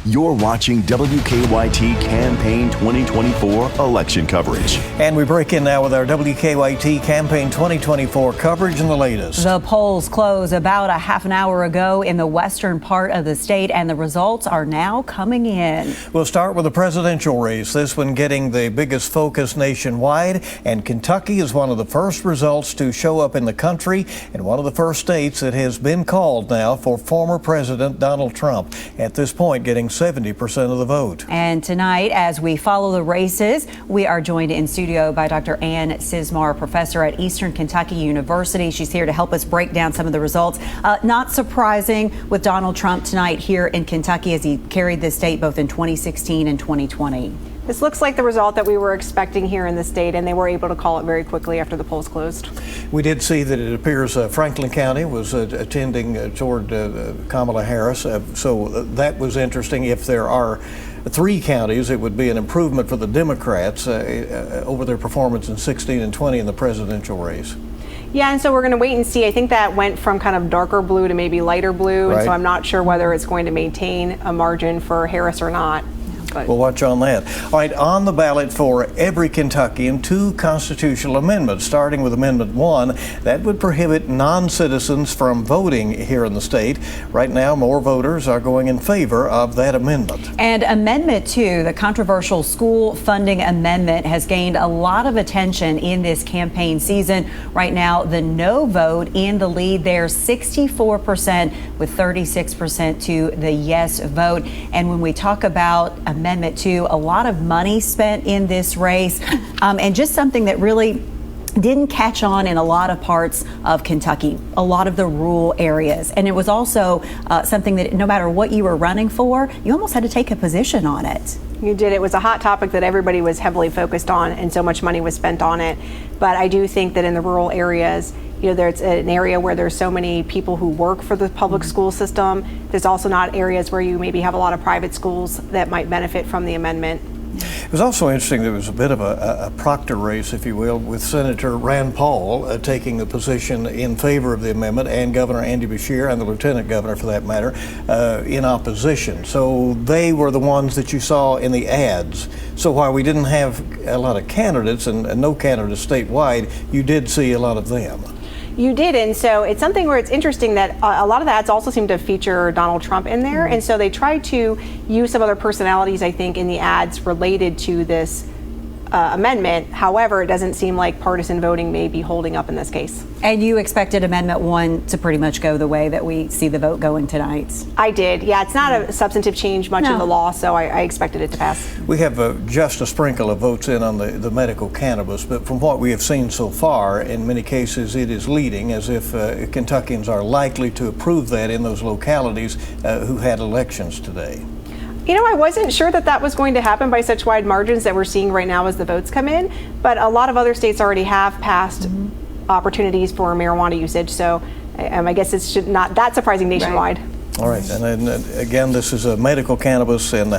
You're watching WKYT Campaign 2024 election coverage. And we break in now with our WKYT Campaign 2024 coverage and the latest. The polls closed about a half an hour ago in the western part of the state, and the results are now coming in. We'll start with the presidential race, this one getting the biggest focus nationwide, and Kentucky is one of the first results to show up in the country and one of the first states that has been called now for former President Donald Trump, at this point getting 70% of the vote. And tonight, as we follow the races, we are joined in studio by Dr. Ann Sismar, professor at Eastern Kentucky University. She's here to help us break down some of the results. Not surprising with Donald Trump tonight here in Kentucky as he carried the state both in 2016 and 2020. This looks like the result that we were expecting here in the state, and they were able to call it very quickly after the polls closed. We did see that it appears Franklin County was attending toward Kamala Harris, so that was interesting. If there are 3 counties, it would be an improvement for the Democrats over their performance in 16 and 20 in the presidential race. Yeah, and so we're going to wait and see. I think that went from kind of darker blue to maybe lighter blue, right. And so I'm not sure whether it's going to maintain a margin for Harris or not. We'll watch on that. All right, on the ballot for every Kentuckian, 2 constitutional amendments, starting with Amendment 1. That would prohibit non-citizens from voting here in the state. Right now, more voters are going in favor of that amendment. And Amendment 2, the controversial school funding amendment, has gained a lot of attention in this campaign season. Right now, the no vote in the lead there, 64% with 36% to the yes vote. And when we talk about Amendment 2, a lot of money spent in this race, and just something that really didn't catch on in a lot of parts of Kentucky, a lot of the rural areas. And it was also something that no matter what you were running for, you almost had to take a position on it. You did. It was a hot topic that everybody was heavily focused on, and so much money was spent on it. But I do think that in the rural areas, you know, there's an area where there's so many people who work for the public school system. There's also not areas where you maybe have a lot of private schools that might benefit from the amendment. It was also interesting, there was a bit of a proctor race, if you will, with Senator Rand Paul taking a position in favor of the amendment, and Governor Andy Beshear, and the Lieutenant Governor for that matter, in opposition. So they were the ones that you saw in the ads. So while we didn't have a lot of candidates and no candidates statewide, you did see a lot of them. You did, and so it's something where it's interesting that a lot of the ads also seem to feature Donald Trump in there, and so they tried to use some other personalities, I think, in the ads related to this amendment. However, it doesn't seem like partisan voting may be holding up in this case. And you expected Amendment 1 to pretty much go the way that we see the vote going tonight? I did. Yeah, it's not a substantive change much in the law, so I expected it to pass. We have just a sprinkle of votes in on the medical cannabis, but from what we have seen so far, in many cases it is leading, as if Kentuckians are likely to approve that in those localities who had elections today. You know, I wasn't sure that that was going to happen by such wide margins that we're seeing right now as the votes come in, but a lot of other states already have passed opportunities for marijuana usage, so I guess it's not that surprising nationwide. Right. All right, and then again, this is a medical cannabis, and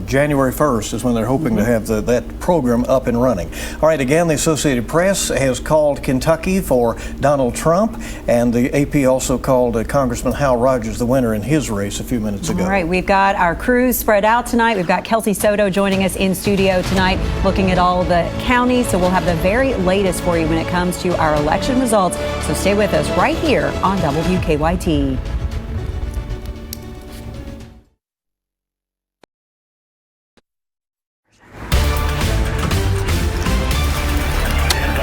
January 1st is when they're hoping to have that program up and running. All right, again, the Associated Press has called Kentucky for Donald Trump, and the AP also called Congressman Hal Rogers the winner in his race a few minutes ago. All right, we've got our crews spread out tonight. We've got Kelsey Soto joining us in studio tonight, looking at all the counties, so we'll have the very latest for you when it comes to our election results. So stay with us right here on WKYT.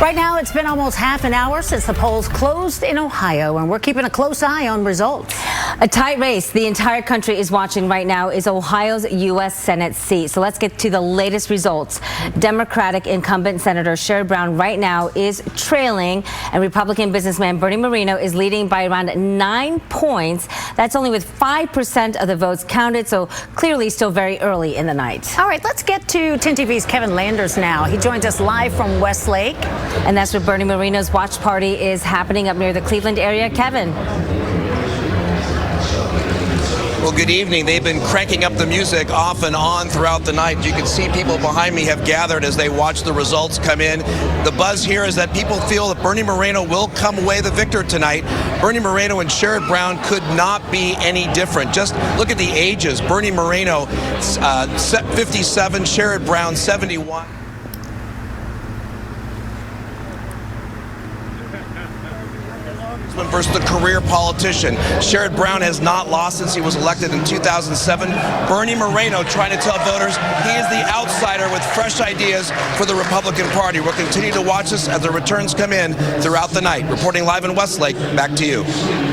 Right now, it's been almost half an hour since the polls closed in Ohio, and we're keeping a close eye on results. A tight race the entire country is watching right now is Ohio's U.S. Senate seat. So let's get to the latest results. Democratic incumbent Senator Sherrod Brown right now is trailing, and Republican businessman Bernie Moreno is leading by around 9 points. That's only with 5% of the votes counted, so clearly still very early in the night. All right, let's get to 10 TV's Kevin Landers now. He joins us live from Westlake. And that's where Bernie Moreno's watch party is happening up near the Cleveland area. Kevin. Well, good evening. They've been cranking up the music off and on throughout the night. You can see people behind me have gathered as they watch the results come in. The buzz here is that people feel that Bernie Moreno will come away the victor tonight. Bernie Moreno and Sherrod Brown could not be any different. Just look at the ages. Bernie Moreno, 57, Sherrod Brown, 71. Versus the career politician. Sherrod Brown has not lost since he was elected in 2007. Bernie Moreno trying to tell voters he is the outsider with fresh ideas for the Republican Party. We'll continue to watch this as the returns come in throughout the night. Reporting live in Westlake, back to you.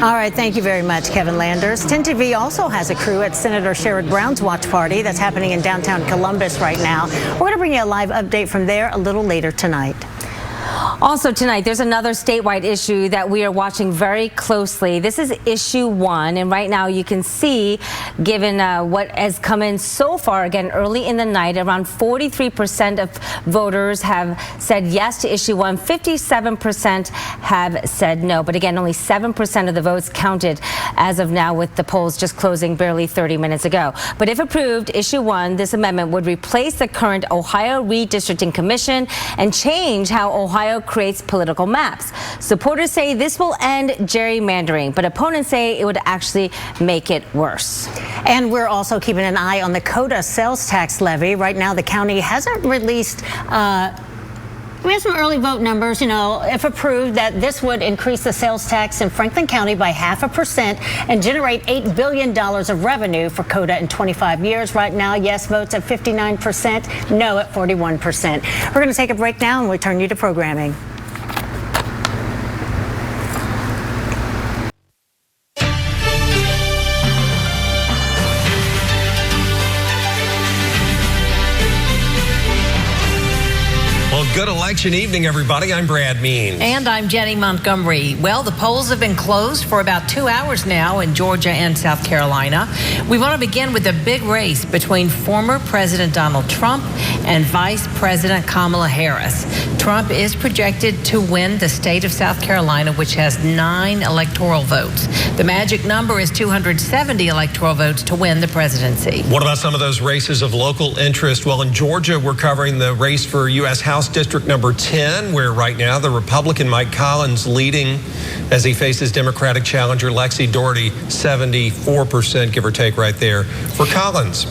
All right, thank you very much, Kevin Landers. 10 TV also has a crew at Senator Sherrod Brown's watch party that's happening in downtown Columbus right now. We're going to bring you a live update from there a little later tonight. Also tonight, there's another statewide issue that we are watching very closely. This is issue 1, and right now you can see, given what has come in so far, again, early in the night, around 43% of voters have said yes to issue 1, 57% have said no. But again, only 7% of the votes counted as of now, with the polls just closing barely 30 minutes ago. But if approved, issue 1, this amendment would replace the current Ohio Redistricting Commission and change how Ohio creates political maps. Supporters say this will end gerrymandering, but opponents say it would actually make it worse. And we're also keeping an eye on the COTA sales tax levy. Right now, the county hasn't released we have some early vote numbers, you know, if approved, that this would increase the sales tax in Franklin County by 0.5% and generate $8 billion of revenue for COTA in 25 years. Right now, yes votes at 59%, no at 41%. We're going to take a break now and return you to programming. Good election evening, everybody. I'm Brad Means. And I'm Jenny Montgomery. Well, the polls have been closed for about 2 hours now in Georgia and South Carolina. We want to begin with a big race between former President Donald Trump and Vice President Kamala Harris. Trump is projected to win the state of South Carolina, which has 9 electoral votes. The magic number is 270 electoral votes to win the presidency. What about some of those races of local interest? Well, in Georgia, we're covering the race for U.S. House District number 10, where right now the Republican Mike Collins leading as he faces Democratic challenger Lexi Doherty, 74%, give or take, right there for Collins.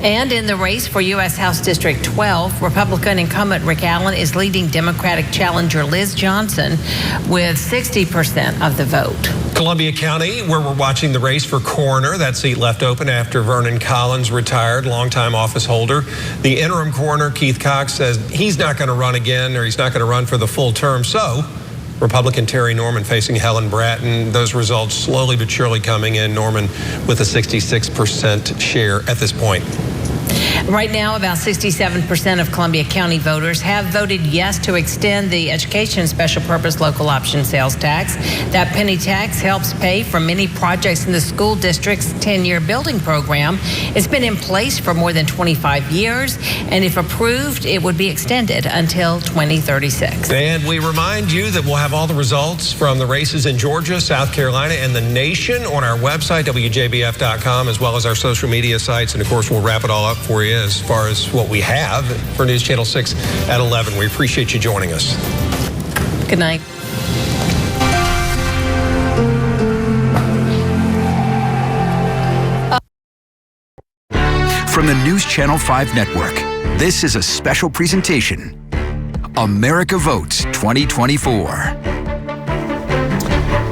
And in the race for U.S. House District 12, Republican incumbent Rick Allen is leading Democratic challenger Liz Johnson with 60% of the vote. Columbia County, where we're watching the race for coroner, that seat left open after Vernon Collins retired, longtime office holder. The interim coroner, Keith Cox, says he's not going to run again, or he's not going to run for the full term. So Republican Terry Norman facing Helen Bratton. Those results slowly but surely coming in. Norman with a 66% share at this point. Right now, about 67% of Columbia County voters have voted yes to extend the education special purpose local option sales tax. That penny tax helps pay for many projects in the school district's 10-year building program. It's been in place for more than 25 years, and if approved, it would be extended until 2036. And we remind you that we'll have all the results from the races in Georgia, South Carolina, and the nation on our website, WJBF.com, as well as our social media sites. And of course, we'll wrap it all up for you as far as what we have for News Channel 6 at 11. We appreciate you joining us. Good night. From the News Channel 5 network, this is a special presentation. America Votes 2024.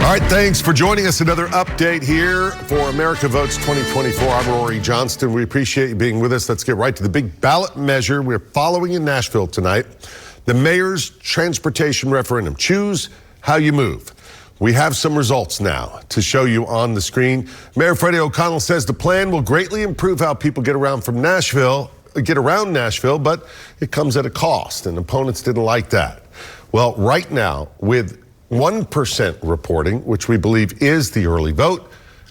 All right, thanks for joining us. Another update here for America Votes 2024. I'm Rory Johnston. We appreciate you being with us. Let's get right to the big ballot measure we're following in Nashville tonight. The mayor's transportation referendum. Choose how you move. We have some results now to show you on the screen. Mayor Freddie O'Connell says the plan will greatly improve how people get around Nashville, but it comes at a cost, and opponents didn't like that. Well, right now, with 1% reporting, which we believe is the early vote,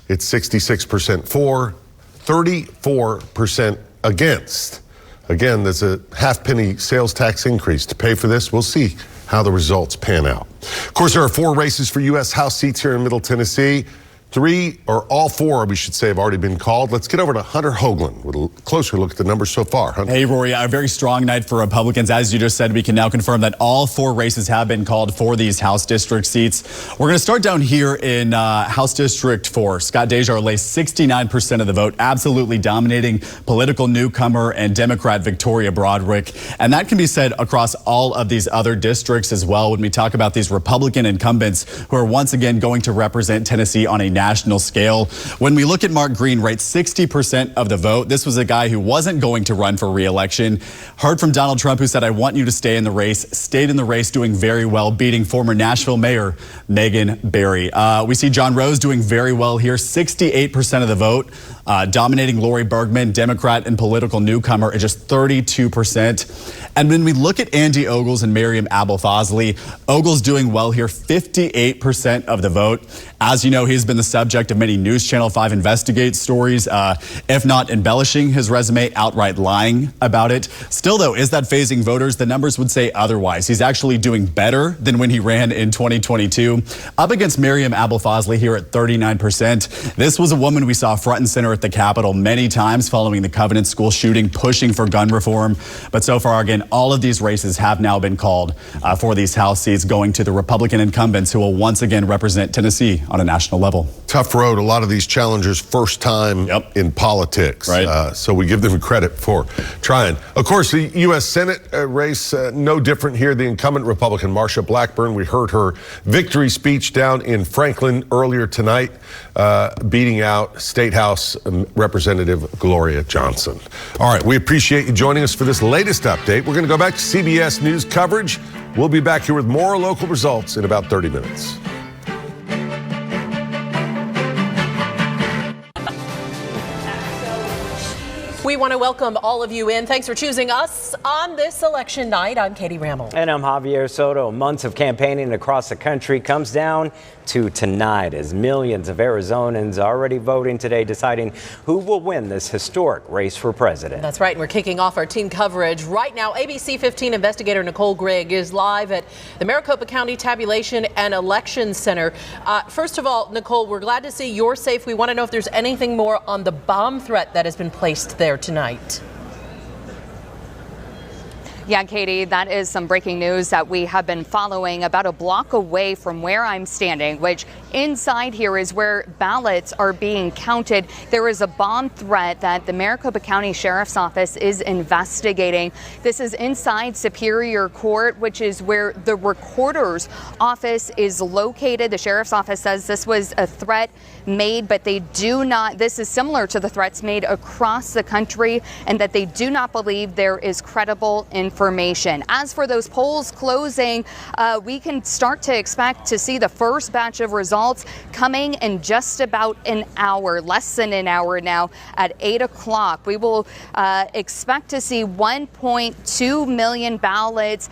it's 66% for, 34% against. Again, there's a half-penny sales tax increase to pay for this. We'll see how the results pan out. Of course, there are 4 races for U.S. House seats here in Middle Tennessee. all four, we should say, have already been called. Let's get over to Hunter Hoagland with a closer look at the numbers so far. Hunter. Hey, Rory, a very strong night for Republicans. As you just said, we can now confirm that all four races have been called for these House District seats. We're going to start down here in House District 4. Scott Desjardins, 69% of the vote, absolutely dominating political newcomer and Democrat Victoria Broderick. And that can be said across all of these other districts as well when we talk about these Republican incumbents who are once again going to represent Tennessee on a national scale. When we look at Mark Green, right, 60% of the vote. This was a guy who wasn't going to run for re-election. Heard from Donald Trump, who said, I want you to stay in the race. Stayed in the race, doing very well, beating former Nashville Mayor Megan Barry. We see John Rose doing very well here, 68% of the vote, dominating Lori Bergman, Democrat and political newcomer, at just 32%. And when we look at Andy Ogles and Miriam Abel-Fazli, Ogles doing well here, 58% of the vote. As you know, he's been the subject of many News Channel 5 Investigate stories, if not embellishing his resume, outright lying about it. Still, though, is that phasing voters? The numbers would say otherwise. He's actually doing better than when he ran in 2022. Up against Miriam Abel-Fazli here at 39%. This was a woman we saw front and center at the Capitol many times following the Covenant School shooting, pushing for gun reform. But so far, again, all of these races have now been called for these House seats, going to the Republican incumbents who will once again represent Tennessee on a national level. Tough road. A lot of these challengers first time in politics. Right. So we give them credit for trying. Of course, the U.S. Senate race, no different here. The incumbent Republican, Marsha Blackburn, we heard her victory speech down in Franklin earlier tonight, beating out State House Representative Gloria Johnson. All right, we appreciate you joining us for this latest update. We're going to go back to CBS News coverage. We'll be back here with more local results in about 30 minutes. We want to welcome all of you in. Thanks for choosing us on this election night. I'm Katie Rammel. And I'm Javier Soto. Months of campaigning across the country comes down to tonight as millions of Arizonans are already voting today, deciding who will win this historic race for president. That's right. And we're kicking off our team coverage right now. ABC 15 investigator Nicole Grigg is live at the Maricopa County Tabulation and Election Center. First of all, Nicole, we're glad to see you're safe. We want to know if there's anything more on the bomb threat that has been placed there tonight. Yeah, Katie, that is some breaking news that we have been following about a block away from where I'm standing, which inside here is where ballots are being counted. There is a bomb threat that the Maricopa County Sheriff's Office is investigating. This is inside Superior Court, which is where the recorder's office is located. The Sheriff's Office says this was a threat made, but they do not, this is similar to the threats made across the country, and that they do not believe there is credible information. As for those polls closing, we can start to expect to see the first batch of results coming in just about an hour, less than an hour now, at 8 o'clock. We will expect to see 1.2 million ballots,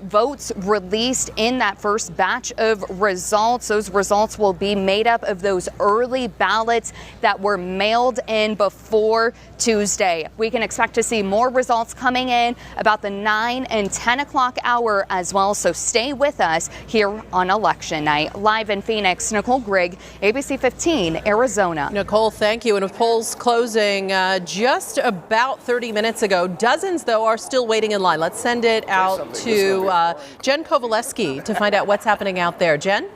votes released in that first batch of results. Those results will be made up of those early ballots that were mailed in before Tuesday. We can expect to see more results coming in about the 9 and 10 o'clock hour as well. So stay with us here on election night. Live in Phoenix, Nicole Grigg, ABC 15, Arizona. Nicole, thank you. And with polls closing just about 30 minutes ago, dozens, though, are still waiting in line. Let's send it out to Jen Kovaleski to find out what's happening out there. Jen?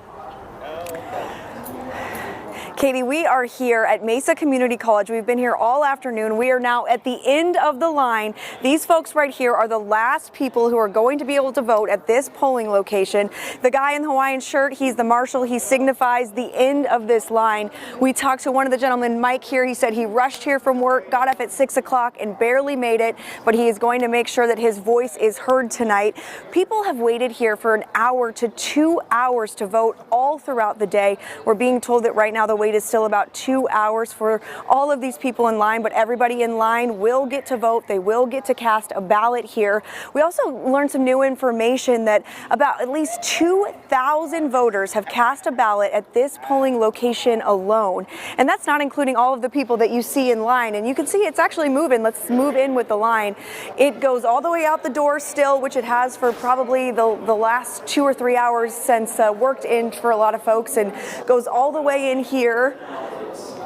Katie, we are here at Mesa Community College. We've been here all afternoon. We are now at the end of the line. These folks right here are the last people who are going to be able to vote at this polling location. The guy in the Hawaiian shirt, he's the marshal. He signifies the end of this line. We talked to one of the gentlemen, Mike, here. He said he rushed here from work, got up at 6 o'clock and barely made it, but he is going to make sure that his voice is heard tonight. People have waited here for an hour to 2 hours to vote all throughout the day. We're being told that right now the wait is still about 2 hours for all of these people in line, but everybody in line will get to vote. They will get to cast a ballot here. We also learned some new information that about at least 2,000 voters have cast a ballot at this polling location alone. And that's not including all of the people that you see in line. And you can see it's actually moving. Let's move in with the line. It goes all the way out the door still, which it has for probably the last 2 or 3 hours since worked in for a lot of folks, and goes all the way in here here,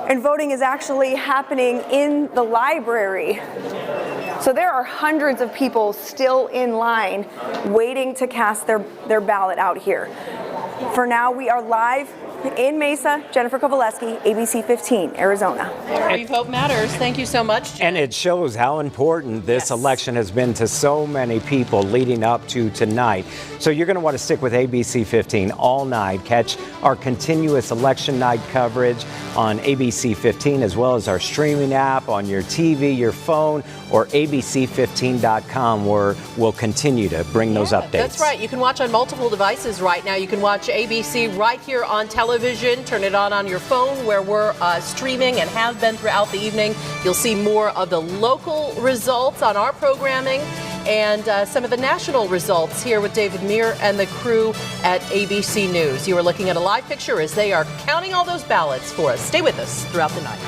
and voting is actually happening in the library. So there are hundreds of people still in line waiting to cast their ballot out here. For now, we are live in Mesa. Jennifer Kovaleski, ABC 15, Arizona. Every vote matters. Thank you so much, Jen. And it shows how important this election has been to so many people leading up to tonight. So you're going to want to stick with ABC 15 all night. Catch our continuous election night coverage on ABC 15, as well as our streaming app on your TV, your phone, or abc15.com, where we'll continue to bring those updates. That's right. You can watch on multiple devices right now. You can watch ABC right here on television. Turn it on your phone, where we're streaming and have been throughout the evening. You'll see more of the local results on our programming and some of the national results here with David Muir and the crew at ABC News. You are looking at a live picture as they are counting all those ballots for us. Stay with us throughout the night.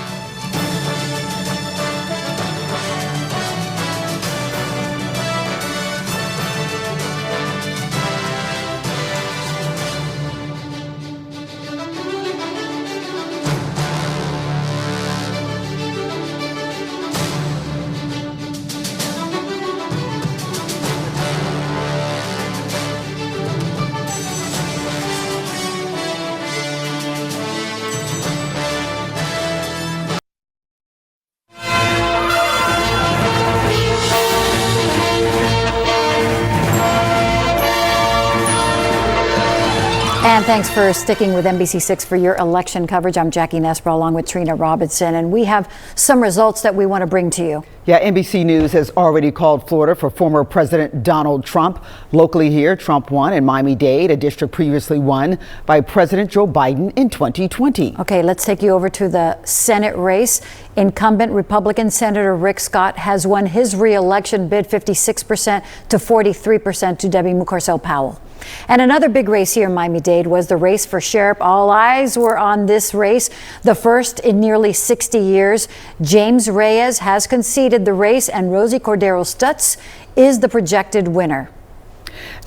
And thanks for sticking with NBC6 for your election coverage. I'm Jackie Nesbro along with Trina Robinson, and we have some results that we want to bring to you. Yeah, NBC News has already called Florida for former President Donald Trump. Locally here, Trump won in Miami-Dade, a district previously won by President Joe Biden in 2020. Okay, let's take you over to the Senate race. Incumbent Republican Senator Rick Scott has won his re-election bid 56% to 43% to Debbie Mucarsel-Powell. And another big race here in Miami-Dade was the race for sheriff. All eyes were on this race, the first in nearly 60 years. James Reyes has conceded the race, and Rosie Cordero-Stutz is the projected winner.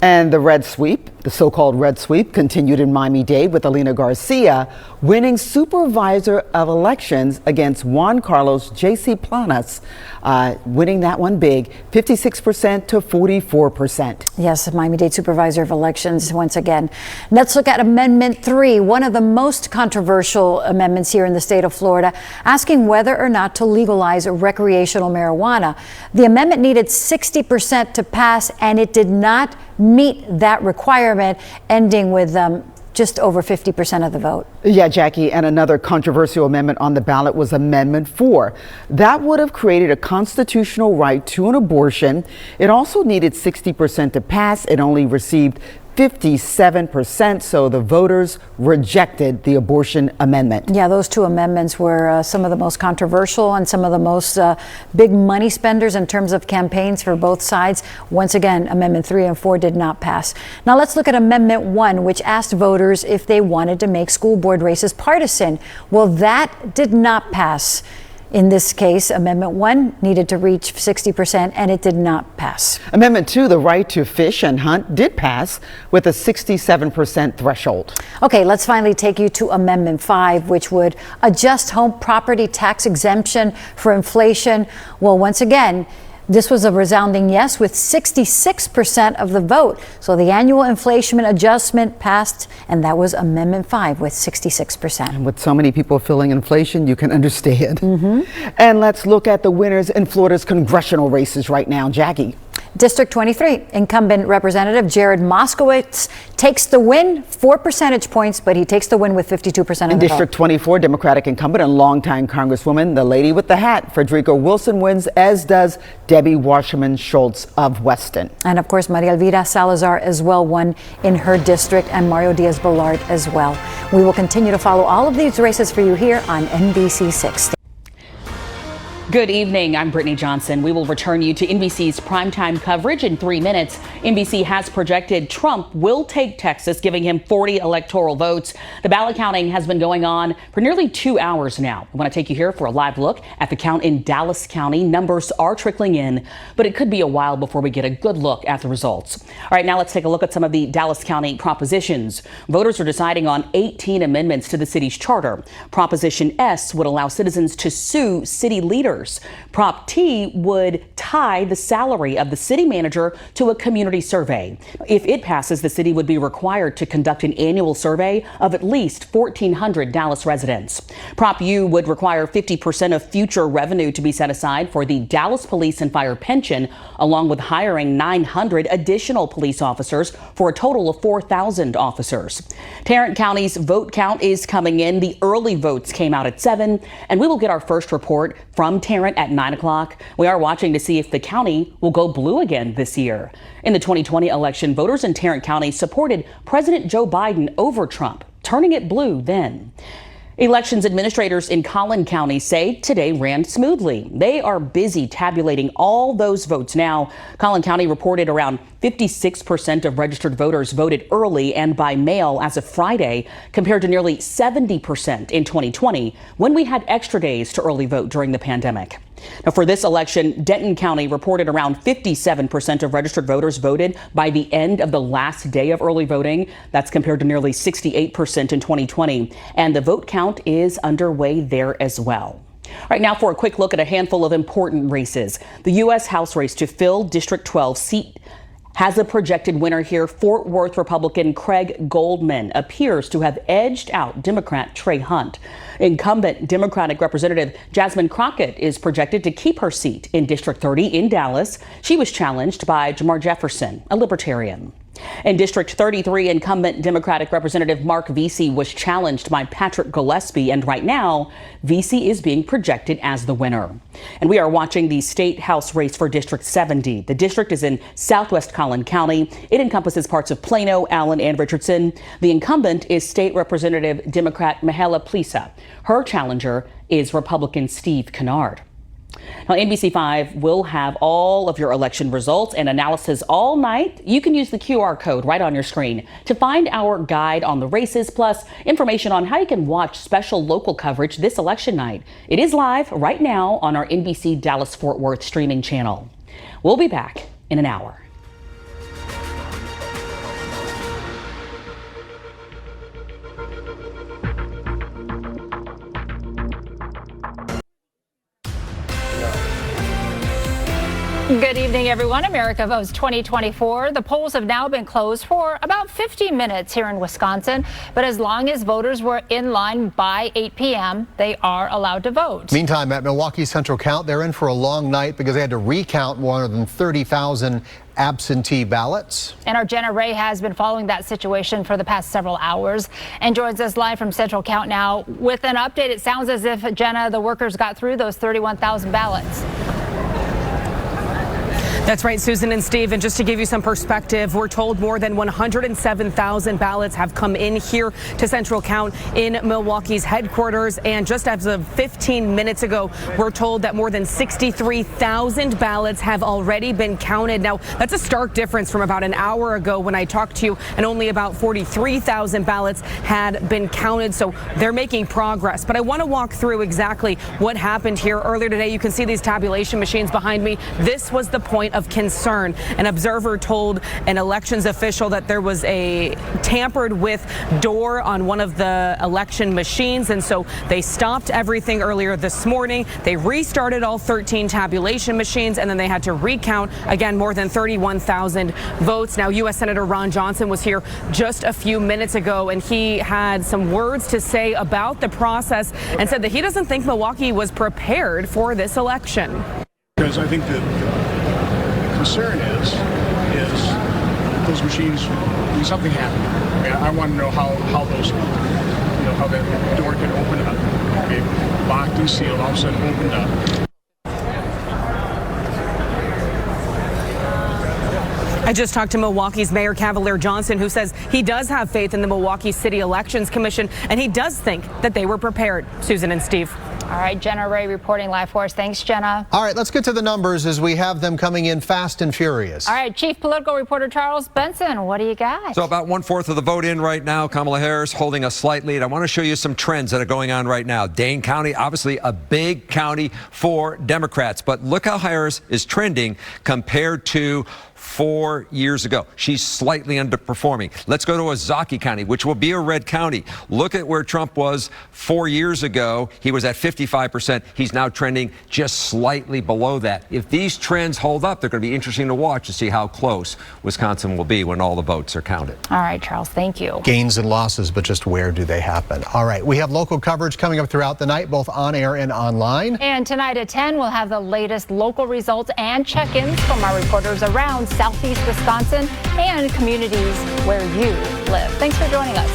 And the red sweep, the so-called red sweep, continued in Miami-Dade with Alina Garcia winning supervisor of elections against Juan Carlos J.C. Planas, winning that one big, 56% to 44%. Yes, Miami-Dade supervisor of elections once again. Let's look at Amendment 3, one of the most controversial amendments here in the state of Florida, asking whether or not to legalize recreational marijuana. The amendment needed 60% to pass, and it did not meet that requirement, ending with just over 50% of the vote. Yeah, Jackie, and another controversial amendment on the ballot was Amendment 4. That would have created a constitutional right to an abortion. It also needed 60% to pass. It only received 57%, so the voters rejected the abortion amendment. Yeah, those two amendments were some of the most controversial and some of the most big money spenders in terms of campaigns for both sides. Once again, Amendment 3 and 4 did not pass. Now let's look at Amendment 1, which asked voters if they wanted to make school board races partisan. Well, that did not pass. In this case, Amendment 1 needed to reach 60%, and it did not pass. Amendment 2, the right to fish and hunt, did pass with a 67% threshold. Okay, let's finally take you to Amendment 5, which would adjust home property tax exemption for inflation. Well, once again, this was a resounding yes with 66% of the vote. So the annual inflation adjustment passed, and that was Amendment 5 with 66%. And with so many people feeling inflation, you can understand. And let's look at the winners in Florida's congressional races right now. Jackie. District 23, incumbent Representative Jared Moskowitz takes the win, 4 percentage points, but he takes the win with 52% of the vote. In District 24, Democratic incumbent and longtime Congresswoman, the lady with the hat, Frederica Wilson, wins, as does Debbie Wasserman Schultz of Weston. And of course, Maria Elvira Salazar as well won in her district, and Mario Diaz-Balart as well. We will continue to follow all of these races for you here on NBC6. Good evening. I'm Brittany Johnson. We will return you to NBC's primetime coverage in 3 minutes. NBC has projected Trump will take Texas, giving him 40 electoral votes. The ballot counting has been going on for nearly 2 hours now. I want to take you here for a live look at the count in Dallas County. Numbers are trickling in, but it could be a while before we get a good look at the results. All right, now let's take a look at some of the Dallas County propositions. Voters are deciding on 18 amendments to the city's charter. Proposition S would allow citizens to sue city leaders. Prop T would tie the salary of the city manager to a community survey. If it passes, the city would be required to conduct an annual survey of at least 1,400 Dallas residents. Prop U would require 50% of future revenue to be set aside for the Dallas Police and Fire pension, along with hiring 900 additional police officers for a total of 4,000 officers. Tarrant County's vote count is coming in. The early votes came out at 7, and we will get our first report from Tarrant at 9 o'clock. We are watching to see if the county will go blue again this year. In the 2020 election, voters in Tarrant County supported President Joe Biden over Trump, turning it blue then. Elections administrators in Collin County say today ran smoothly. They are busy tabulating all those votes now. Collin County reported around 56% of registered voters voted early and by mail as of Friday, compared to nearly 70% in 2020, when we had extra days to early vote during the pandemic. Now, for this election, Denton County reported around 57% of registered voters voted by the end of the last day of early voting. That's compared to nearly 68% in 2020. And the vote count is underway there as well. Right now, for a quick look at a handful of important races. The U.S. House race to fill District 12 seat has a projected winner here. Fort Worth Republican Craig Goldman appears to have edged out Democrat Trey Hunt. Incumbent Democratic Representative Jasmine Crockett is projected to keep her seat in District 30 in Dallas. She was challenged by Jamar Jefferson, a Libertarian. In District 33, incumbent Democratic Representative Mark Vesey was challenged by Patrick Gillespie, and right now, Vesey is being projected as the winner. And we are watching the state house race for District 70. The district is in southwest Collin County. It encompasses parts of Plano, Allen, and Richardson. The incumbent is State Representative Democrat Mihaela Plisa. Her challenger is Republican Steve Kennard. Now, NBC5 will have all of your election results and analysis all night. You can use the QR code right on your screen to find our guide on the races, plus information on how you can watch special local coverage this election night. It is live right now on our NBC Dallas Fort Worth streaming channel. We'll be back in an hour. Good evening, everyone. America Votes 2024. The polls have now been closed for about 50 minutes here in Wisconsin, but as long as voters were in line by 8 p.m., they are allowed to vote. Meantime, at Milwaukee Central Count, they're in for a long night because they had to recount more than 30,000 absentee ballots. And our Jenna Ray has been following that situation for the past several hours and joins us live from Central Count now with an update. It sounds as if, Jenna, the workers got through those 31,000 ballots. That's right, Susan and Steve. And just to give you some perspective, we're told more than 107,000 ballots have come in here to Central Count in Milwaukee's headquarters. And just as of 15 minutes ago, we're told that more than 63,000 ballots have already been counted. Now, that's a stark difference from about an hour ago when I talked to you, and only about 43,000 ballots had been counted. So they're making progress. But I want to walk through exactly what happened here earlier today. You can see these tabulation machines behind me. This was the point of concern. An observer told an elections official that there was a tampered with door on one of the election machines, and so they stopped everything earlier this morning. They restarted all 13 tabulation machines, and then they had to recount again more than 31,000 votes. Now, U.S. Senator Ron Johnson was here just a few minutes ago, and he had some words to say about the process and said that he doesn't think Milwaukee was prepared for this election. Because I think that concern is those machines, something happened. I mean, I want to know how those, how that door can open up. Okay, locked and sealed, all of a sudden opened up. I just talked to Milwaukee's Mayor Cavalier Johnson, who says he does have faith in the Milwaukee City Elections Commission, and he does think that they were prepared. Susan and Steve. All right, Jenna Ray reporting live for us. Thanks, Jenna. All right, let's get to the numbers as we have them coming in fast and furious. All right, Chief Political Reporter Charles Benson, what do you got? So about 1/4 of the vote in right now. Kamala Harris holding a slight lead. I want to show you some trends that are going on right now. Dane County, obviously a big county for Democrats, but look how Harris is trending compared to 4 years ago. She's slightly underperforming. Let's go to Ozaukee County, which will be a red county. Look at where Trump was 4 years ago. He was at 55%. He's now trending just slightly below that. If these trends hold up, they're going to be interesting to watch to see how close Wisconsin will be when all the votes are counted. All right, Charles, thank you. Gains and losses, but just where do they happen? All right, we have local coverage coming up throughout the night, both on air and online. And tonight at 10, we'll have the latest local results and check-ins from our reporters around Southeast Wisconsin and communities where you live. Thanks for joining us.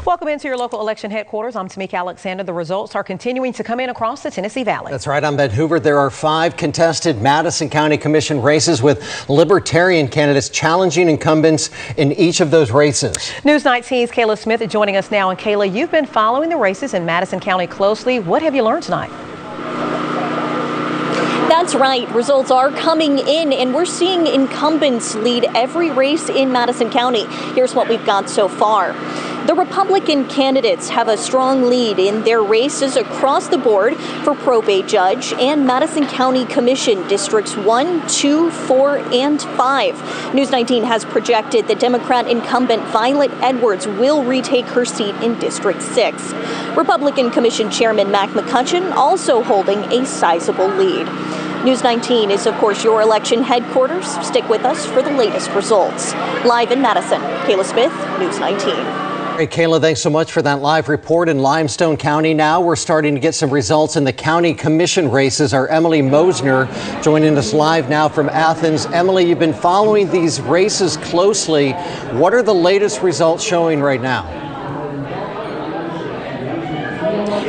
Welcome into your local election headquarters. I'm Tamika Alexander. The results are continuing to come in across the Tennessee Valley. That's right. I'm Ben Hoover. There are 5 contested Madison County Commission races with Libertarian candidates challenging incumbents in each of those races. News 19's Kayla Smith is joining us now. And Kayla, you've been following the races in Madison County closely. What have you learned tonight? That's right. Results are coming in, and we're seeing incumbents lead every race in Madison County. Here's what we've got so far. The Republican candidates have a strong lead in their races across the board for probate judge and Madison County Commission Districts 1, 2, 4, and 5. News 19 has projected that Democrat incumbent Violet Edwards will retake her seat in District 6. Republican Commission Chairman Mac McCutcheon also holding a sizable lead. News 19 is, of course, your election headquarters. Stick with us for the latest results. Live in Madison, Kayla Smith, News 19. Hey, Kayla, thanks so much for that live report in Limestone County. Now we're starting to get some results in the county commission races. Our Emily Mosner joining us live now from Athens. Emily, you've been following these races closely. What are the latest results showing right now?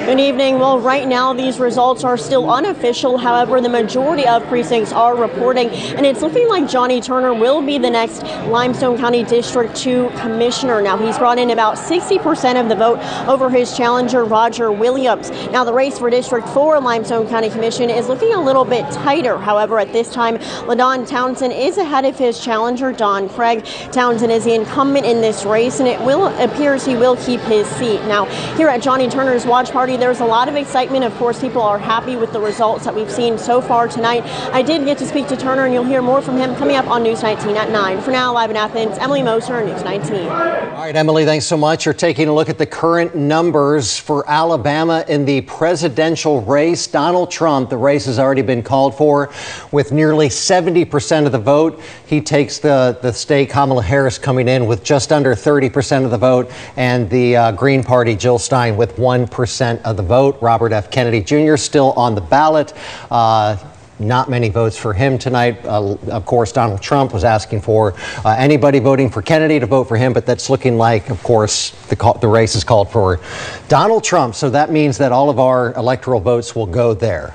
Good evening. Well, right now these results are still unofficial. However, the majority of precincts are reporting, and it's looking like Johnny Turner will be the next Limestone County District 2 commissioner. Now, he's brought in about 60% of the vote over his challenger, Roger Williams. Now, the race for District 4 Limestone County Commission is looking a little bit tighter. However, at this time, LaDon Townsend is ahead of his challenger, Don Craig. Townsend is the incumbent in this race, and it appears he will keep his seat. Now, here at Johnny Turner's watch party, there's a lot of excitement. Of course, people are happy with the results that we've seen so far tonight. I did get to speak to Turner, and you'll hear more from him coming up on News 19 at 9. For now, live in Athens, Emily Moser, News 19. All right, Emily, thanks so much. You're taking a look at the current numbers for Alabama in the presidential race. Donald Trump, the race has already been called for with nearly 70% of the vote. He takes the state. Kamala Harris coming in with just under 30% of the vote, and the Green Party, Jill Stein, with 1% of the vote. Robert F. Kennedy Jr. still on the ballot. Not many votes for him tonight. Of course, Donald Trump was asking for anybody voting for Kennedy to vote for him, but that's looking like, of course, the race is called for Donald Trump. So that means that all of our electoral votes will go there.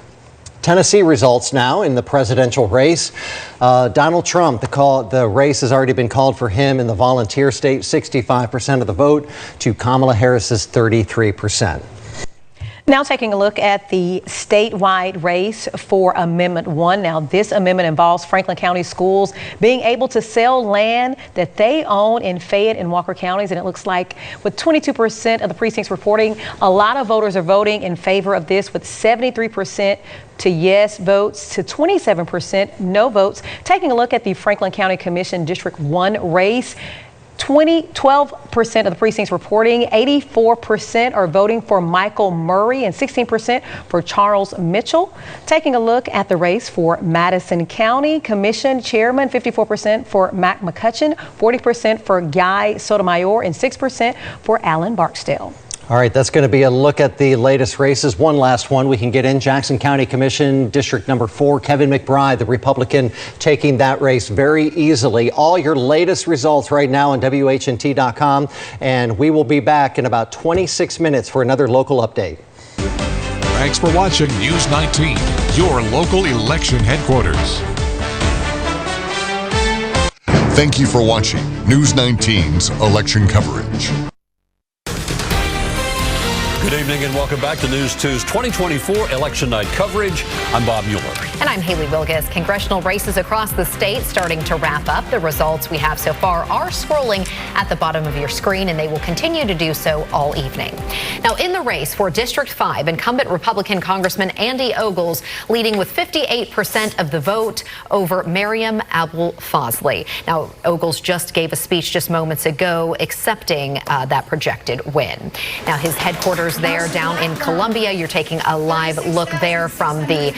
Tennessee results now in the presidential race. Donald Trump, the race has already been called for him in the volunteer state, 65% of the vote to Kamala Harris's 33%. Now taking a look at the statewide race for Amendment 1. Now this amendment involves Franklin County schools being able to sell land that they own in Fayette and Walker counties. And it looks like with 22% of the precincts reporting, a lot of voters are voting in favor of this, with 73% to yes votes to 27% no votes. Taking a look at the Franklin County Commission District 1 race, 12% of the precincts reporting, 84% are voting for Michael Murray and 16% for Charles Mitchell. Taking a look at the race for Madison County Commission Chairman, 54% for Mac McCutcheon, 40% for Guy Sotomayor, and 6% for Alan Barksdale. All right, that's going to be a look at the latest races. One last one we can get in. Jackson County Commission, District number 4, Kevin McBride, the Republican, taking that race very easily. All your latest results right now on WHNT.com, and we will be back in about 26 minutes for another local update. Thanks for watching News 19, your local election headquarters. Thank you for watching News 19's election coverage. Good evening and welcome back to News 2's 2024 election night coverage. I'm Bob Mueller. And I'm Haley Wilgus. Congressional races across the state starting to wrap up. The results we have so far are scrolling at the bottom of your screen, and they will continue to do so all evening. Now, in the race for District 5, incumbent Republican Congressman Andy Ogles leading with 58% of the vote over Maryam Abul-Fazli. Now, Ogles just gave a speech just moments ago accepting that projected win. Now, his headquarters there down in Columbia. You're taking a live look there from the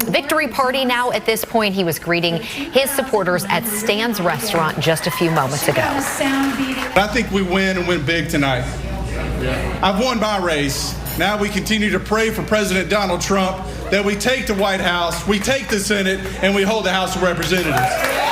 victory party. Now at this point, he was greeting his supporters at Stan's Restaurant just a few moments ago. I think we win and win big tonight. I've won my race. Now we continue to pray for President Donald Trump that we take the White House, we take the Senate, and we hold the House of Representatives.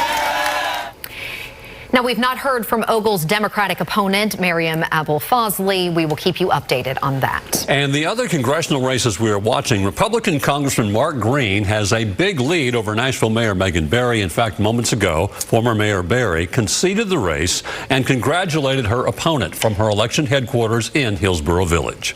Now, we've not heard from Ogles' Democratic opponent, Maryam Abul-Fazli. We will keep you updated on that. And the other congressional races we are watching, Republican Congressman Mark Green has a big lead over Nashville Mayor Megan Barry. In fact, moments ago, former Mayor Barry conceded the race and congratulated her opponent from her election headquarters in Hillsborough Village.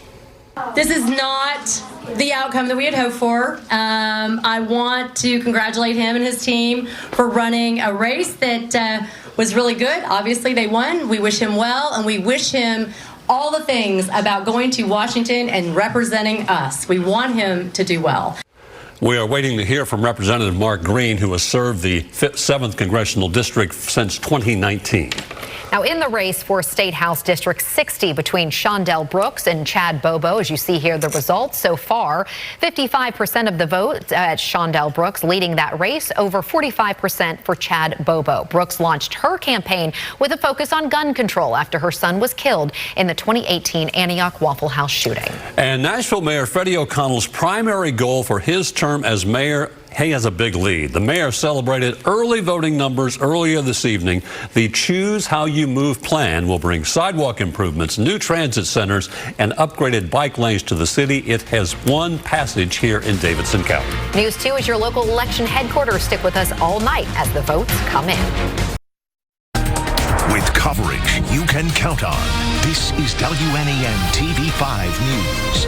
This is not the outcome that we had hoped for. I want to congratulate him and his team for running a race that was really good. Obviously, they won. We wish him well, and we wish him all the things about going to Washington and representing us. We want him to do well. We are waiting to hear from Representative Mark Green, who has served the 7th Congressional District since 2019. Now, in the race for State House District 60 between Shondell Brooks and Chad Bobo, as you see here, the results so far, 55% of the vote at Shondell Brooks leading that race, over 45% for Chad Bobo. Brooks launched her campaign with a focus on gun control after her son was killed in the 2018 Antioch Waffle House shooting. And Nashville Mayor Freddie O'Connell's primary goal for his term as mayor, he has a big lead. The mayor celebrated early voting numbers earlier this evening. The Choose How You Move plan will bring sidewalk improvements, new transit centers, and upgraded bike lanes to the city. It has won passage here in Davidson County. News 2 is your local election headquarters. Stick with us all night as the votes come in. With coverage you can count on, this is WNEM TV 5 News.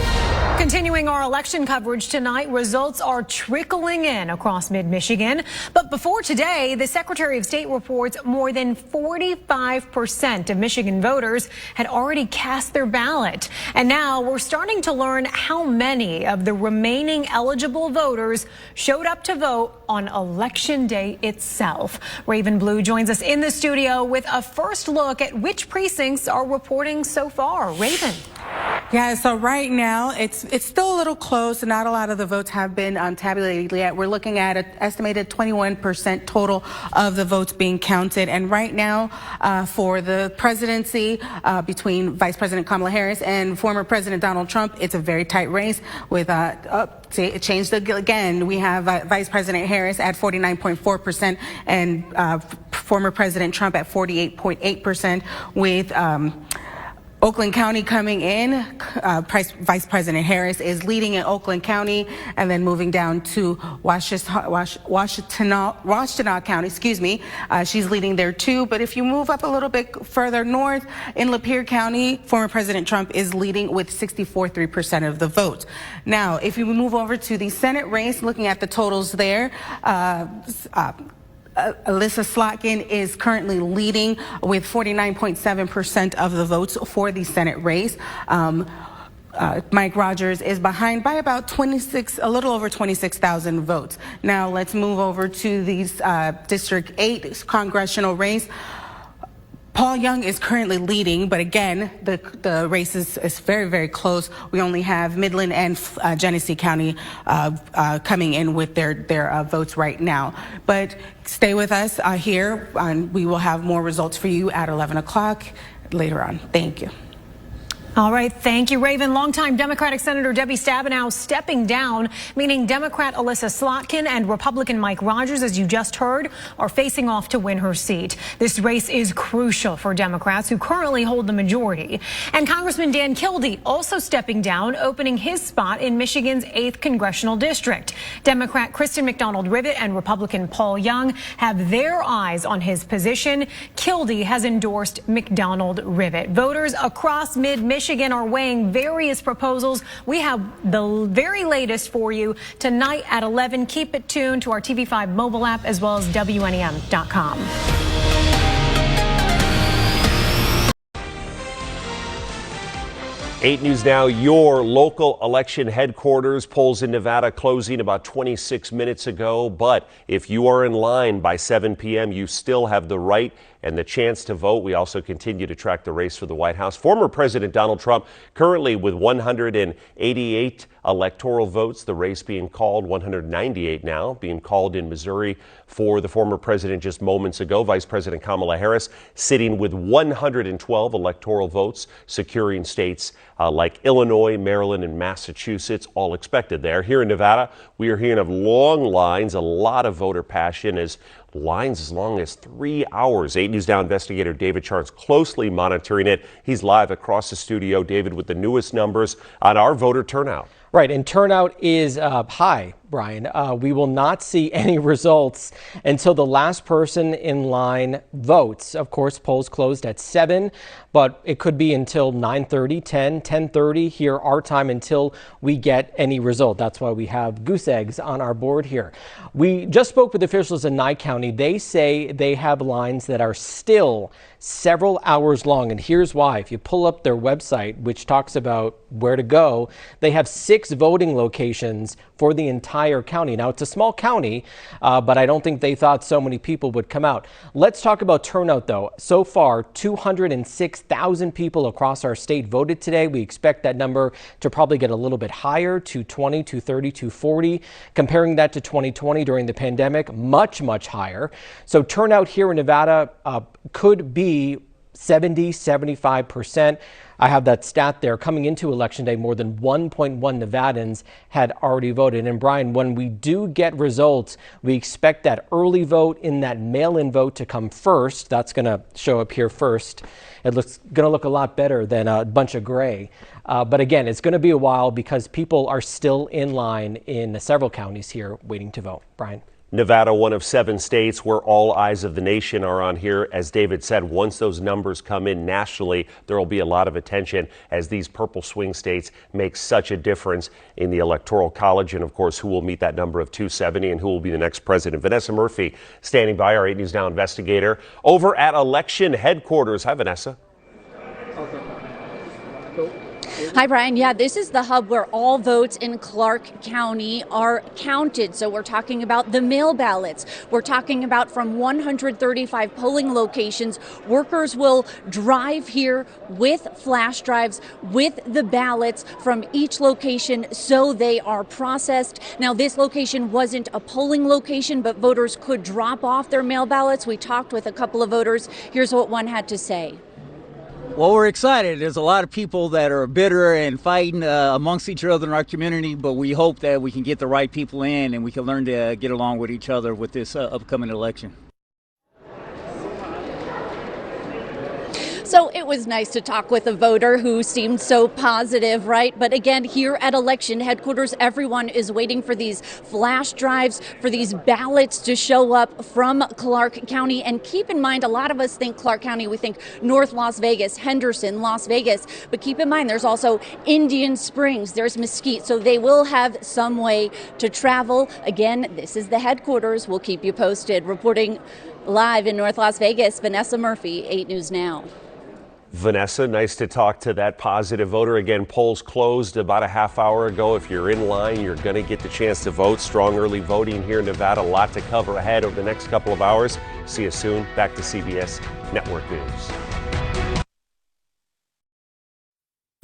Continuing our election coverage tonight, results are trickling in across mid-Michigan. But before today, the Secretary of State reports more than 45% of Michigan voters had already cast their ballot. And now we're starting to learn how many of the remaining eligible voters showed up to vote on Election Day itself. Raven Blue joins us in the studio with a first look at which precincts are reporting so far. Raven. Yeah, so right now it's still a little close. Not a lot of the votes have been tabulated yet. We're looking at an estimated 21% total of the votes being counted. And right now for the presidency between Vice President Kamala Harris and former President Donald Trump, it's a very tight race with it changed again. We have Vice President Harris at 49.4% and former President Trump at 48.8% with Oakland County coming in. Vice President Harris is leading in Oakland County and then moving down to Washtenaw County, she's leading there too. But if you move up a little bit further north in Lapeer County, former President Trump is leading with 64.3% of the vote. Now, if you move over to the Senate race, looking at the totals there, Alyssa Slotkin is currently leading with 49.7% of the votes for the Senate race. Mike Rogers is behind by about a little over 26,000 votes. Now let's move over to the District 8 congressional race. Paul Young is currently leading, but again, the race is very, very close. We only have Midland and Genesee County coming in with their votes right now. But stay with us here, and we will have more results for you at 11 o'clock later on. Thank you. All right, thank you, Raven. Longtime Democratic Senator Debbie Stabenow stepping down, meaning Democrat Alyssa Slotkin and Republican Mike Rogers, as you just heard, are facing off to win her seat. This race is crucial for Democrats who currently hold the majority. And Congressman Dan Kildee also stepping down, opening his spot in Michigan's 8th congressional district. Democrat Kristen McDonald-Rivet and Republican Paul Young have their eyes on his position. Kildee has endorsed McDonald-Rivet. Voters across mid-Michigan are weighing various proposals. We have the very latest for you tonight at 11. Keep it tuned to our TV5 mobile app as well as WNEM.com. 8 News Now, your local election headquarters. Polls in Nevada closing about 26 minutes ago. But if you are in line by 7 p.m., you still have the right and the chance to vote. We also continue to track the race for the White House. Former President Donald Trump currently with 188 electoral votes. The race being called, 198 now, being called in Missouri for the former president just moments ago. Vice President Kamala Harris sitting with 112 electoral votes, securing states like Illinois, Maryland, and Massachusetts, all expected there. Here in Nevada, we are hearing of long lines, a lot of voter passion, as lines as long as 3 hours. 8 News Now investigator David Charnes closely monitoring it. He's live across the studio. David, with the newest numbers on our voter turnout. Right, and turnout is high, Brian. We will not see any results until the last person in line votes. Of course, polls closed at 7, but it could be until 9:30, 10, 10:30 here our time until we get any result. That's why we have goose eggs on our board here. We just spoke with officials in Nye County. They say they have lines that are still several hours long, and here's why. If you pull up their website, which talks about where to go, they have 6 voting locations for the entire county. Now, it's a small county, but I don't think they thought so many people would come out. Let's talk about turnout, though. So far, 206,000 people across our state voted today. We expect that number to probably get a little bit higher, 220, 230, 240. Comparing that to 2020 during the pandemic, much, much higher. So turnout here in Nevada could be 70, 75%. I have that stat there. Coming into Election Day, more than 1.1 Nevadans had already voted. And Brian, when we do get results, we expect that early vote in that mail-in vote to come first. That's going to show up here first. It looks going to look a lot better than a bunch of gray. But again, it's going to be a while because people are still in line in several counties here waiting to vote. Brian. Nevada, one of 7 states where all eyes of the nation are on here. As David said, once those numbers come in nationally, there will be a lot of attention as these purple swing states make such a difference in the Electoral College. And of course, who will meet that number of 270 and who will be the next president. Vanessa Murphy standing by, our 8 News Now investigator over at election headquarters. Hi, Vanessa. Hi, Brian. Yeah, this is the hub where all votes in Clark County are counted. So we're talking about the mail ballots. We're talking about from 135 polling locations. Workers will drive here with flash drives with the ballots from each location so they are processed. Now, this location wasn't a polling location, but voters could drop off their mail ballots. We talked with a couple of voters. Here's what one had to say. Well, we're excited. There's a lot of people that are bitter and fighting amongst each other in our community, but we hope that we can get the right people in and we can learn to get along with each other with this upcoming election. So it was nice to talk with a voter who seemed so positive, right? But again, here at election headquarters, everyone is waiting for these flash drives, for these ballots to show up from Clark County. And keep in mind, a lot of us think Clark County, we think North Las Vegas, Henderson, Las Vegas. But keep in mind, there's also Indian Springs, there's Mesquite. So they will have some way to travel. Again, this is the headquarters. We'll keep you posted. Reporting live in North Las Vegas, Vanessa Murphy, 8 News Now. Vanessa, nice to talk to that positive voter. Again, polls closed about a half hour ago. If you're in line, you're going to get the chance to vote. Strong early voting here in Nevada. A lot to cover ahead over the next couple of hours. See you soon. Back to CBS Network News.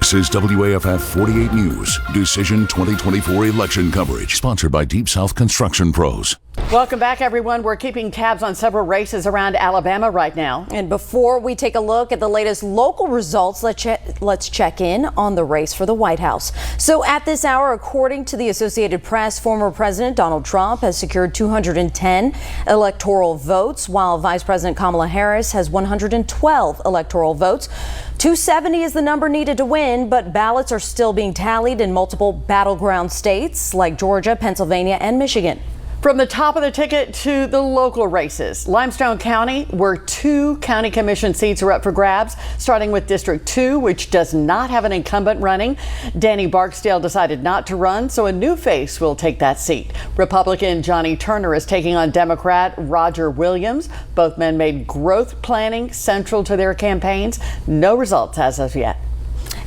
This is WAFF 48 News, Decision 2024 election coverage, sponsored by Deep South Construction Pros. Welcome back, everyone. We're keeping tabs on several races around Alabama right now. And before we take a look at the latest local results, let's check in on the race for the White House. So at this hour, according to the Associated Press, former President Donald Trump has secured 210 electoral votes, while Vice President Kamala Harris has 112 electoral votes. 270 is the number needed to win, but ballots are still being tallied in multiple battleground states like Georgia, Pennsylvania, and Michigan. From the top of the ticket to the local races, Limestone County, where 2 county commission seats are up for grabs, starting with District 2, which does not have an incumbent running. Danny Barksdale decided not to run, so a new face will take that seat. Republican Johnny Turner is taking on Democrat Roger Williams. Both men made growth planning central to their campaigns. No results as of yet.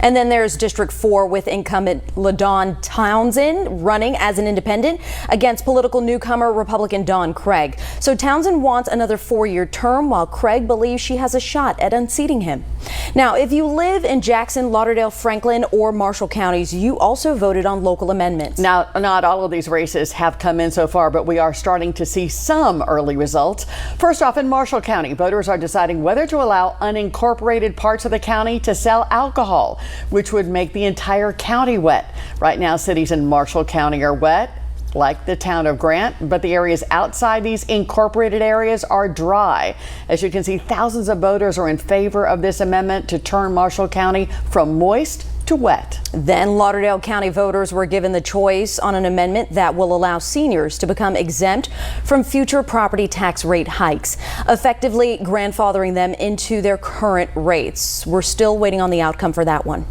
And then there's District 4 with incumbent LaDawn Townsend running as an independent against political newcomer Republican Dawn Craig. So Townsend wants another 4-year term, while Craig believes she has a shot at unseating him. Now, if you live in Jackson, Lauderdale, Franklin, or Marshall counties, you also voted on local amendments. Now, not all of these races have come in so far, but we are starting to see some early results. First off, in Marshall County, voters are deciding whether to allow unincorporated parts of the county to sell alcohol, which would make the entire county wet. Right now, cities in Marshall County are wet, like the town of Grant, but the areas outside these incorporated areas are dry. As you can see, thousands of voters are in favor of this amendment to turn Marshall County from moist to wet. Then Lauderdale County voters were given the choice on an amendment that will allow seniors to become exempt from future property tax rate hikes, effectively grandfathering them into their current rates. We're still waiting on the outcome for that one.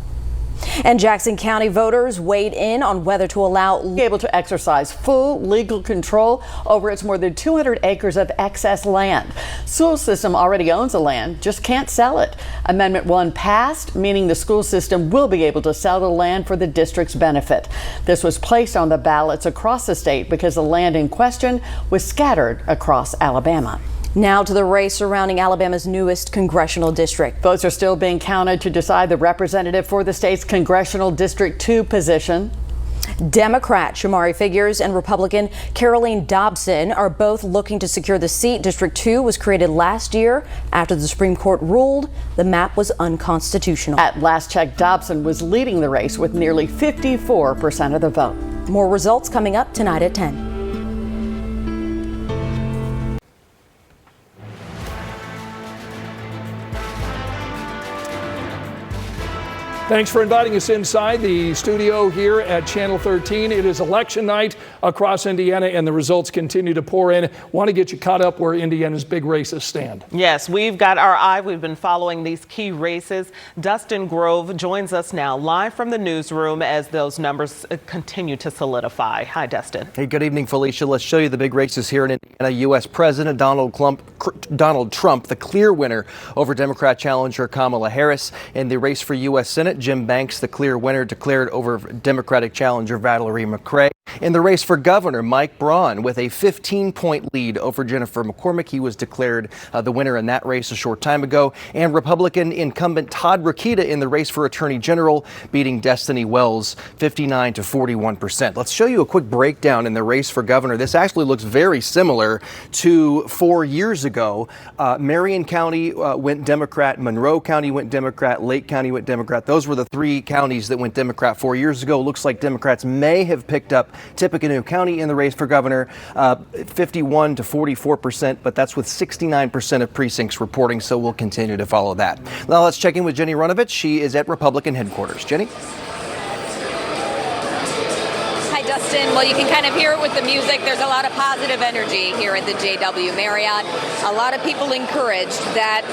And Jackson County voters weighed in on whether to allow able to exercise full legal control over its more than 200 acres of excess land. School system already owns the land, just can't sell it. Amendment 1 passed, meaning the school system will be able to sell the land for the district's benefit. This was placed on the ballots across the state because the land in question was scattered across Alabama. Now to the race surrounding Alabama's newest congressional district. Votes are still being counted to decide the representative for the state's congressional District 2 position. Democrat Shamari Figures and Republican Caroline Dobson are both looking to secure the seat. District 2 was created last year after the Supreme Court ruled the map was unconstitutional. At last check, Dobson was leading the race with nearly 54% of the vote. More results coming up tonight at 10. Thanks for inviting us inside the studio here at Channel 13. It is election night across Indiana, and the results continue to pour in. Want to get you caught up where Indiana's big races stand. Yes, we've got our eye. We've been following these key races. Dustin Grove joins us now live from the newsroom as those numbers continue to solidify. Hi, Dustin. Hey, good evening, Felicia. Let's show you the big races here in Indiana. U.S. President Donald Trump, the clear winner over Democrat challenger Kamala Harris. In the race for U.S. Senate, Jim Banks, the clear winner, declared over Democratic challenger Valerie McRae. In the race for governor, Mike Braun, with a 15-point lead over Jennifer McCormick. He was declared the winner in that race a short time ago. And Republican incumbent Todd Rokita in the race for attorney general, beating Destiny Wells 59 to 41%. Let's show you a quick breakdown in the race for governor. This actually looks very similar to 4 years ago. Marion County went Democrat, Monroe County went Democrat, Lake County went Democrat. Those were the 3 counties that went Democrat 4 years ago. Looks like Democrats may have picked up Tippecanoe County in the race for governor, 51 to 44%, but that's with 69% of precincts reporting, so we'll continue to follow that. Now let's check in with Jenny Runovich. She is at Republican headquarters. Jenny? Hi, Dustin. Well, you can kind of hear it with the music. There's a lot of positive energy here at the JW Marriott. A lot of people encouraged that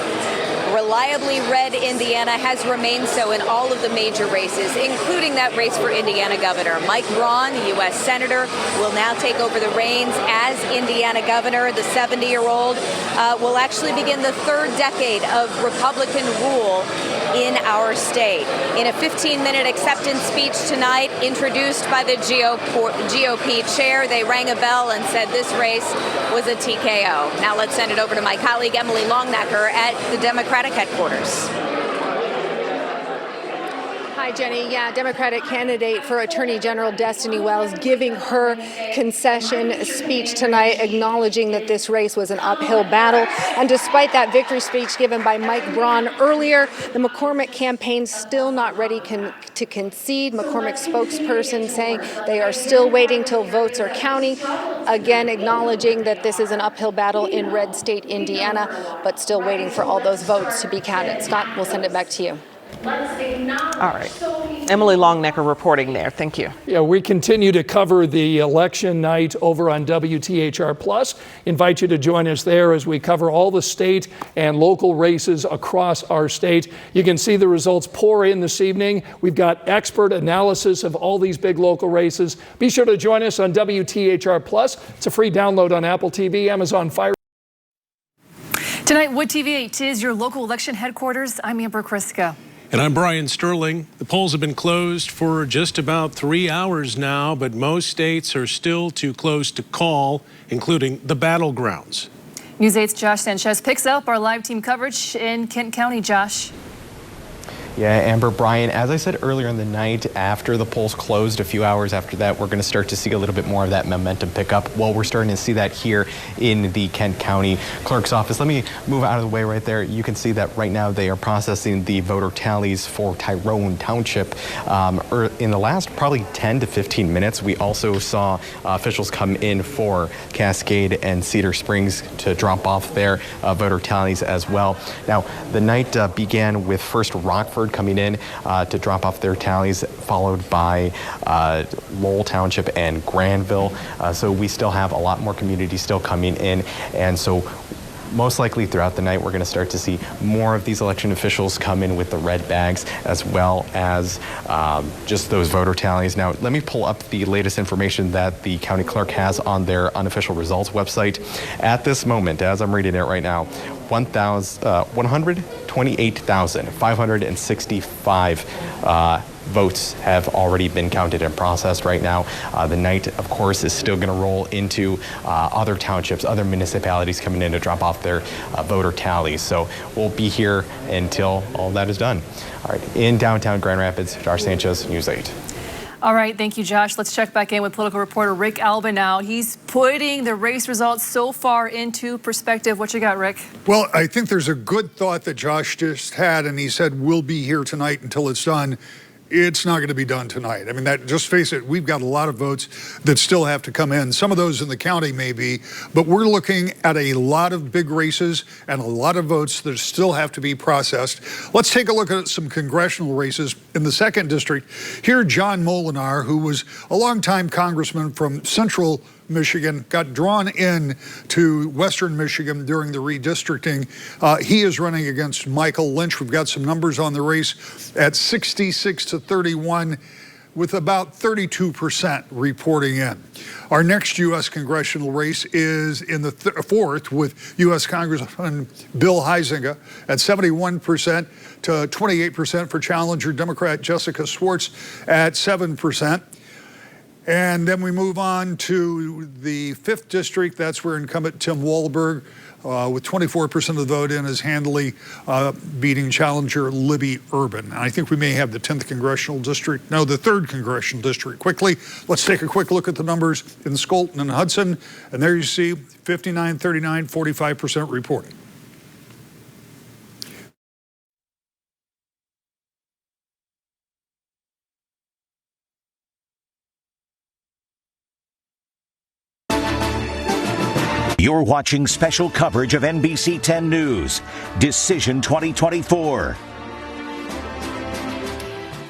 reliably red Indiana has remained so in all of the major races, including that race for Indiana governor. Mike Braun, the U.S. Senator, will now take over the reins as Indiana governor. The 70-year-old will actually begin the 3rd decade of Republican rule in our state. In a 15-minute acceptance speech tonight, introduced by the GOP chair, they rang a bell and said this race was a TKO. Now let's send it over to my colleague Emily Longnecker at the Democratic headquarters. Hi, Jenny. Yeah, Democratic candidate for Attorney General Destiny Wells giving her concession speech tonight, acknowledging that this race was an uphill battle. And despite that victory speech given by Mike Braun earlier, the McCormick campaign still not ready to concede. McCormick's spokesperson saying they are still waiting till votes are counting. Again, acknowledging that this is an uphill battle in red state Indiana, but still waiting for all those votes to be counted. Scott, we'll send it back to you. All right. Emily Longnecker reporting there. Thank you. Yeah, we continue to cover the election night over on WTHR Plus. Invite you to join us there as we cover all the state and local races across our state. You can see the results pour in this evening. We've got expert analysis of all these big local races. Be sure to join us on WTHR Plus. It's a free download on Apple TV, Amazon Fire. Tonight, WTVJ is your local election headquarters. I'm Amber Kriska. And I'm Brian Sterling. The polls have been closed for just about 3 hours now, but most states are still too close to call, including the battlegrounds. News 8's Josh Sanchez picks up our live team coverage in Kent County. Josh. Yeah, Amber, Brian, as I said earlier in the night, after the polls closed, a few hours after that, we're going to start to see a little bit more of that momentum pick up. Well, we're starting to see that here in the Kent County Clerk's office. Let me move out of the way right there. You can see that right now they are processing the voter tallies for Tyrone Township. In the last probably 10 to 15 minutes, we also saw officials come in for Cascade and Cedar Springs to drop off their voter tallies as well. Now, the night began with first Rockford coming in to drop off their tallies, followed by Lowell Township and Granville. So we still have a lot more communities still coming in, and so most likely throughout the night we're going to start to see more of these election officials come in with the red bags, as well as just those voter tallies. Now let me pull up the latest information that the county clerk has on their unofficial results website. At this moment, as I'm reading it right now, 128,565 votes have already been counted and processed right now. The night, of course, is still going to roll into other townships, other municipalities coming in to drop off their voter tallies. So we'll be here until all that is done. All right, in downtown Grand Rapids, Josh Sanchez, News 8. All right, thank you, Josh. Let's check back in with political reporter Rick Alba now. He's putting the race results so far into perspective. What you got, Rick? Well, I think there's a good thought that Josh just had, and he said, we'll be here tonight until it's done. It's not going to be done tonight. I mean, that, just face it, we've got a lot of votes that still have to come in. Some of those in the county maybe, but we're looking at a lot of big races and a lot of votes that still have to be processed. Let's take a look at some congressional races in the 2nd District. Here, John Molinar, who was a longtime congressman from Central Michigan, got drawn in to Western Michigan during the redistricting. He is running against Michael Lynch. We've got some numbers on the race at 66 to 31, with about 32% reporting in. Our next U.S. congressional race is in the 4th with U.S. Congressman Bill Huizenga at 71% to 28% for challenger Democrat Jessica Swartz at 7%. And then we move on to the 5th District. That's where incumbent Tim Walberg, with 24% of the vote in, is handily beating challenger Libby Urban. And I think we may have the 10th Congressional District, no, the 3rd Congressional District. Quickly, let's take a quick look at the numbers in Skolton and Hudson. And there you see 59, 39, 45% reporting. You're watching special coverage of NBC 10 News, Decision 2024.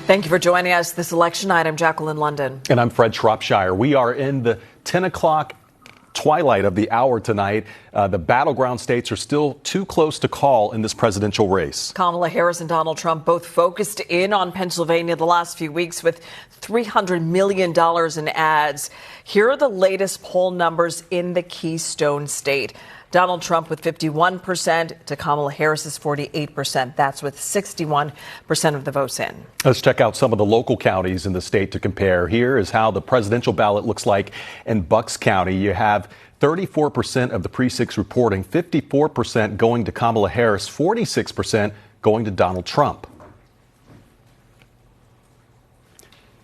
Thank you for joining us this election night. I'm Jacqueline London. And I'm Fred Shropshire. We are in the 10 o'clock twilight of the hour tonight. The battleground states are still too close to call in this presidential race. Kamala Harris and Donald Trump both focused in on Pennsylvania the last few weeks with $300 million in ads. Here are the latest poll numbers in the Keystone State. Donald Trump with 51% to Kamala Harris's 48%. That's with 61% of the votes in. Let's check out some of the local counties in the state to compare. Here is how the presidential ballot looks like in Bucks County. You have 34% of the precincts reporting, 54% going to Kamala Harris, 46% going to Donald Trump.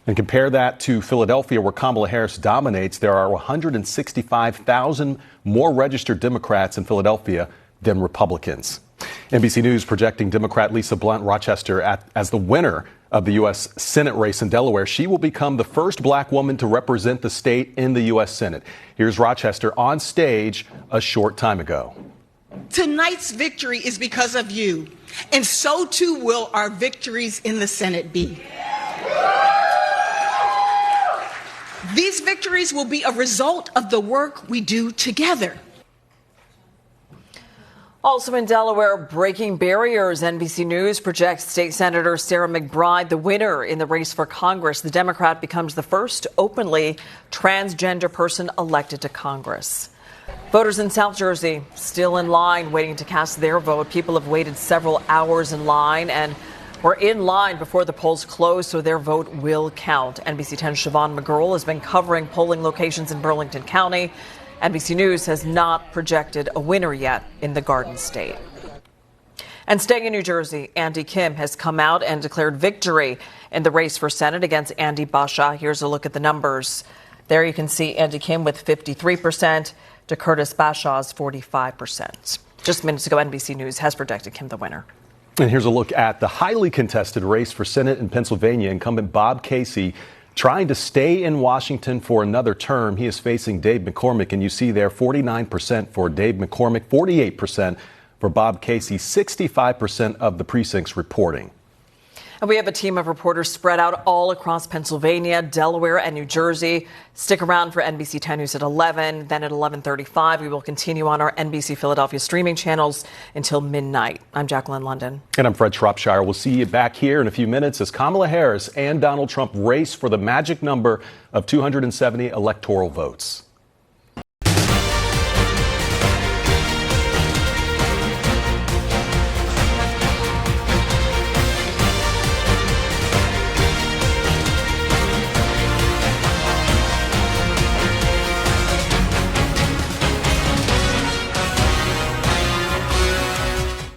And compare that to Philadelphia, where Kamala Harris dominates. There are 165,000 more registered Democrats in Philadelphia than Republicans. NBC News projecting Democrat Lisa Blunt Rochester as the winner of the U.S. Senate race in Delaware. She will become the first black woman to represent the state in the U.S. Senate. Here's Rochester on stage a short time ago. Tonight's victory is because of you, and so too will our victories in the Senate be. These victories will be a result of the work we do together. Also in Delaware, breaking barriers. NBC News projects State Senator Sarah McBride the winner in the race for Congress. The Democrat becomes the first openly transgender person elected to Congress. Voters in South Jersey still in line waiting to cast their vote. People have waited several hours in line and were in line before the polls closed, so their vote will count. NBC 10's Siobhan McGurl has been covering polling locations in Burlington County. NBC News has not projected a winner yet in the Garden State. And staying in New Jersey, Andy Kim has come out and declared victory in the race for Senate against Andy Basha. Here's a look at the numbers. There you can see Andy Kim with 53% to Curtis Basha's 45%. Just minutes ago, NBC News has projected Kim the winner. And here's a look at the highly contested race for Senate in Pennsylvania. Incumbent Bob Casey trying to stay in Washington for another term. He is facing Dave McCormick, and you see there 49% for Dave McCormick, 48% for Bob Casey, 65% of the precincts reporting. And we have a team of reporters spread out all across Pennsylvania, Delaware, and New Jersey. Stick around for NBC 10 News at 11. Then at 11:35, we will continue on our NBC Philadelphia streaming channels until midnight. I'm Jacqueline London. And I'm Fred Shropshire. We'll see you back here in a few minutes as Kamala Harris and Donald Trump race for the magic number of 270 electoral votes.